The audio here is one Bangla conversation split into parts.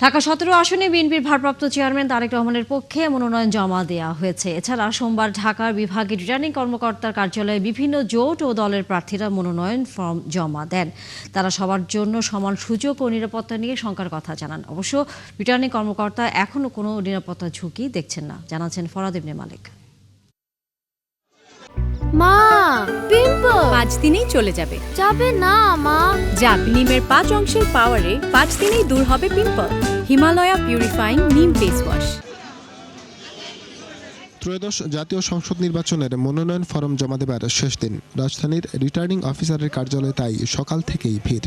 ঢাকা ১৭ আসনে বিএনপির ভারপ্রাপ্ত চেয়ারম্যান তারেক রহমানের পক্ষে মনোনয়ন জমা দেওয়া হয়েছে। এছাড়া সোমবার ঢাকার বিভাগীয় রিটার্নিং কর্মকর্তার কার্যালয়ে বিভিন্ন জোট ও দলের প্রার্থীরা মনোনয়ন ফর্ম জমা দেন। তারা সবার জন্য সমান সুযোগ ও নিরাপত্তা নিয়ে শঙ্কার কথা জানান। অবশ্য রিটার্নিং কর্মকর্তা এখনও কোনো নিরাপত্তা ঝুঁকি দেখছেন না, জানাচ্ছেন ফরাদ ইবনে মালিক। মা, পিম্পল 5 দিনেই চলে যাবে। যাবে না মা। যাক, নিমের 5 অংশের পাওয়ারে 5 দিনেই দূর হবে পিম্পল। হিমালয়া পিউরিফাইং নিম ফেস ওয়াশ। ত্রয়োদশ জাতীয় সংসদ নির্বাচনের মনোনয়ন ফরম জমা দেবার শেষ দিন। রাজধানীর রিটার্নিং অফিসারের কার্যালয়ে তাই সকাল থেকেই ভিড়।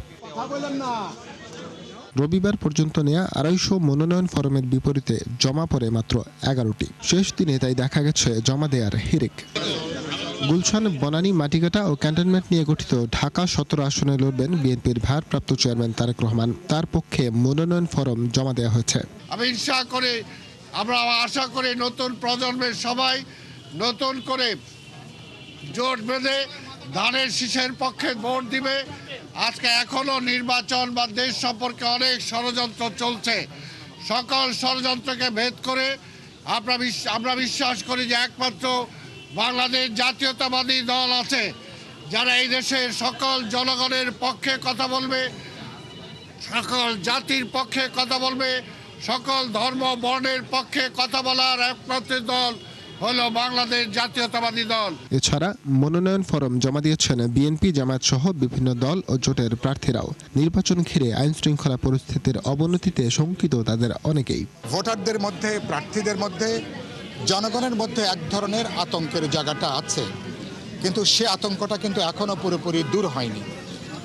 রবিবার পর্যন্ত নেয়া 250 মনোনয়ন ফরমের বিপরীতে জমা পড়ে মাত্র 11টি। শেষ দিনে তাই দেখা গেছে জমা দেওয়ার হিড়িক। গুলশান, বনানী, মাটিকাটা ও ক্যান্টনমেন্ট নিয়ে গঠিত ঢাকা 17 আসনে লড়বেন বিএনপির ভারপ্রাপ্ত চেয়ারম্যান তারেক রহমান। তার পক্ষে মনোনয়ন ফরম জমা দেওয়া হয়েছে। আমরা আশা করি নতুন প্রজন্মের সবাই নতুন করে জোট বেঁধে ধানের শীষের পক্ষে ভোট দিবে। আজকে এখনো নির্বাচন বা দেশ সম্পর্কে অনেক ষড়যন্ত্র চলছে। সকল ষড়যন্ত্রকে ভেদ করে আমরা বিশ্বাস করি যে একমাত্র বাংলাদেশ জাতীয়তাবাদী দল আছে যারা এই দেশের সকল জনগণের পক্ষে কথা বলবে, সকল জাতির পক্ষে কথা বলবে, সকল ধর্ম বর্ণের পক্ষে কথা বলার একমাত্র দল হলো বাংলাদেশ জাতীয়তাবাদী দল। এছাড়া মনোনয়ন ফরম জমা দিয়েছেন বিএনপি, জামায়াত সহ বিভিন্ন দল ও জোটের প্রার্থীরাও। নির্বাচন ঘিরে আইন শৃঙ্খলা পরিস্থিতির অবনতিতে শঙ্কিত তাদের অনেকেই। ভোটারদের মধ্যে, প্রার্থীদের মধ্যে, জনগণের মধ্যে এক ধরনের আতঙ্কের জায়গাটা আছে, কিন্তু সে আতঙ্কটা কিন্তু এখনো পুরোপুরি দূর হয়নি।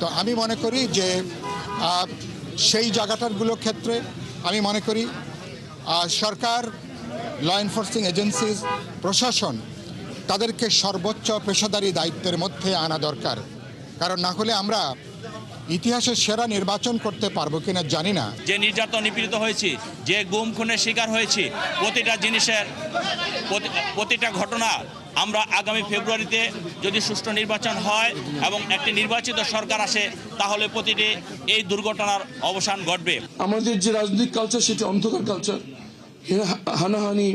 তো আমি মনে করি যে সেই জায়গাটারগুলোর ক্ষেত্রে আমি মনে করি সরকার, ল এনফোর্সিং এজেন্সিজ, প্রশাসন তাদেরকে সর্বোচ্চ পেশাদারি দায়িত্বের মধ্যে আনা দরকার। কারণ না হলে আমরা ইতিহাসের সেরা নির্বাচন করতে পারবো কিনা জানি না। যে নির্যাতন নিপীড়িত হয়েছি, যে গুম খুনের শিকার হয়েছি, প্রতিটা জিনিসের প্রতিটা ঘটনা আমরা আগামী ফেব্রুয়ারিতে যদি সুষ্ঠু নির্বাচন হয় এবং একটি নির্বাচিত সরকার আসে, তাহলে প্রতিটি এই দুর্ঘটনার অবসান ঘটবে। আমাদের যে রাজনৈতিক কালচার সেটা অন্ধকার কালচার, হানাহানি,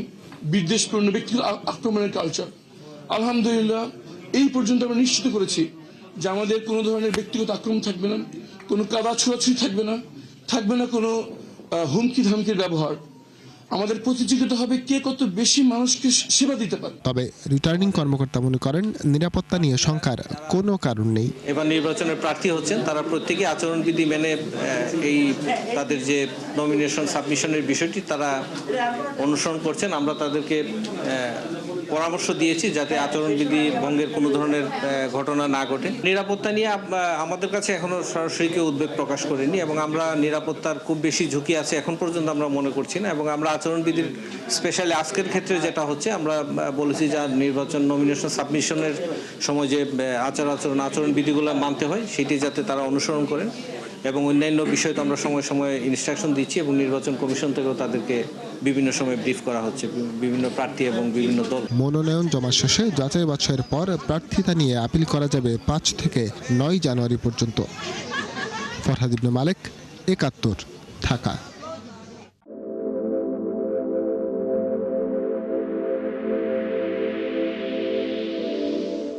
বিদ্বেষপূর্ণ ব্যক্তিগত আক্রমণের কালচার। আলহামদুলিল্লাহ এই পর্যন্ত আমরা নিশ্চিত করেছি যে আমাদের কোনো ধরনের ব্যক্তিগত আক্রমণ থাকবে না, কোনো কাদা ছোড়াছুড়ি থাকবে না কোনো হুমকি ধামকির ব্যবহার। আমাদের প্রতিযোগিতা হবে কে কত বেশি মানুষকে সেবা দিতে পারে। তবে রিটার্নিং কর্মকর্তা মনে করেন নিরাপত্তা নিয়ে শঙ্কার কোনো কারণ নেই। এবার নির্বাচনের প্রার্থী হচ্ছেন তারা প্রত্যেকেই আচরণবিধি মেনে এই তাদের যে নমিনেশন সাবমিশনের বিষয়টি তারা অনুসরণ করছেন। আমরা তাদেরকে পরামর্শ দিয়েছি যাতে আচরণবিধি ভঙ্গের কোনো ধরনের ঘটনা না ঘটে। নিরাপত্তা নিয়ে আমাদের কাছে এখনো সরাসরি কেউ উদ্বেগ প্রকাশ করেনি এবং আমরা নিরাপত্তার খুব বেশি ঝুঁকি আছে এখন পর্যন্ত আমরা মনে করছি না। এবং আমরা আচরণবিধির স্পেশালি আজকের ক্ষেত্রে যেটা হচ্ছে আমরা বলেছি যে নির্বাচন নমিনেশন সাবমিশনের সময় যে আচরণবিধিগুলো মানতে হয় সেটি যাতে তারা অনুসরণ করেন এবং অন্যান্য বিষয়ে তো আমরা সময় সময় ইনস্ট্রাকশন দিচ্ছি এবং নির্বাচন কমিশন থেকেও তাদেরকে বিভিন্ন সময় ব্রিফ করা হচ্ছে, বিভিন্ন প্রার্থী এবং বিভিন্ন দল। মনোনয়ন জমা শেষে যাচাই বাছাইয়ের পর প্রার্থিতা নিয়ে আপিল করা যাবে 5 থেকে 9 জানুয়ারি পর্যন্ত। ফরহাদ ইবনে মালিক, 71, ঢাকা।